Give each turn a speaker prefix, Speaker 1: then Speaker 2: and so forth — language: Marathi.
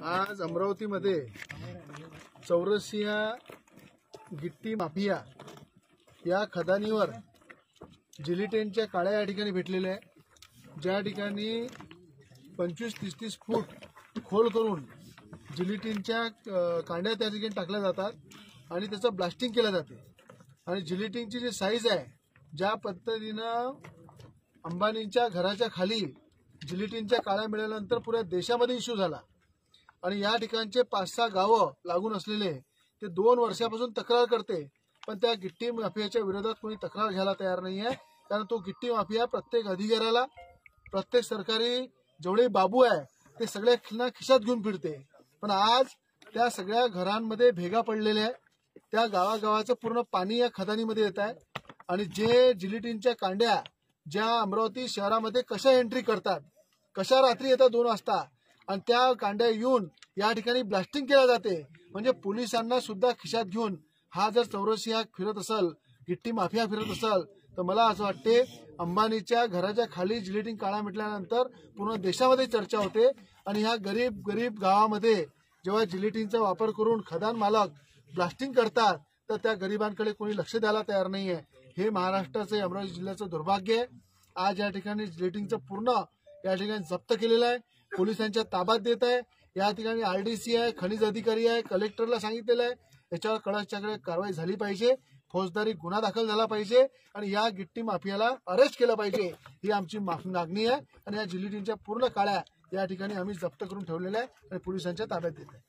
Speaker 1: आज अमरावतीमध्ये चौरसिया गिट्टी माफिया या खदानीवर जिलिटिनच्या काळ्या या ठिकाणी भेटलेल्या आहे, ज्या ठिकाणी 25-30 फूट खोल करून जिलिटिनच्या कांड्या त्या ठिकाणी टाकल्या जातात आणि त्याचं ब्लास्टिंग केलं जाते। आणि जिलिटिनची जी साईज आहे, ज्या पद्धतीनं अंबानींच्या घराच्या खाली जिलिटिनच्या काळ्या मिळाल्यानंतर पुऱ्या देशामध्ये इश्यू झाला आणि या ठिकाणचे 5-6 गावं लागून असलेले ते 2 वर्षापासून तक्रार करते, पण त्या गिट्टी माफियाच्या विरोधात कोणी तक्रार घ्यायला तयार नाहीये। कारण तो गिट्टी माफिया प्रत्येक अधिकाऱ्याला, प्रत्येक सरकारी जेवढे बाबू आहे ते सगळ्यांना खिशात घेऊन फिरते। पण आज त्या सगळ्या घरांमध्ये भेगा पडलेल्या आहे, त्या गावागावाचं पूर्ण पाणी या खदानीमध्ये येत आहे आणि जे जिलिटिनच्या कांड्या ज्या अमरावती शहरामध्ये कशा एंट्री करतात, कशा रात्री येतात 2 वाजता आणि त्या कांड्या येऊन या ठिकाणी ब्लास्टिंग केल्या जाते। म्हणजे पोलिसांना सुद्धा खिशात घेऊन हा जर चौरसिया फिरत असेल, गिट्टी माफिया फिरत असेल, तर मला असं वाटते अंबानीच्या घराच्या खाली जिलिटिन काळा मिटल्यानंतर पूर्ण देशामध्ये चर्चा होते आणि ह्या गरीब गावामध्ये जेव्हा जिलिटिनचा वापर करून खदान मालक ब्लास्टिंग करतात तर त्या गरिबांकडे कोणी लक्ष द्यायला तयार नाहीये। हे महाराष्ट्राचे, अमरावती जिल्ह्याचं दुर्भाग्य आहे। आज या ठिकाणी जिलिटिनचं पूर्ण या ठिकाणी जप्त केलेलं आहे, पोलिसांच्या ताब्यात देत आहे। या ठिकाणी आरडीसी आहे, खनिज अधिकारी आहे, कलेक्टरला सांगितलेलं आहे याच्यावर कडकच्याकडे कारवाई झाली पाहिजे, फौजदारी गुन्हा दाखल झाला पाहिजे आणि या गिट्टी माफियाला अरेस्ट केलं पाहिजे, ही आमची मागणी आहे। आणि या जिलिटिनच्या पूर्ण काळ्या या ठिकाणी आम्ही जप्त करून ठेवलेल्या आहे आणि पोलिसांच्या ताब्यात देत आहे।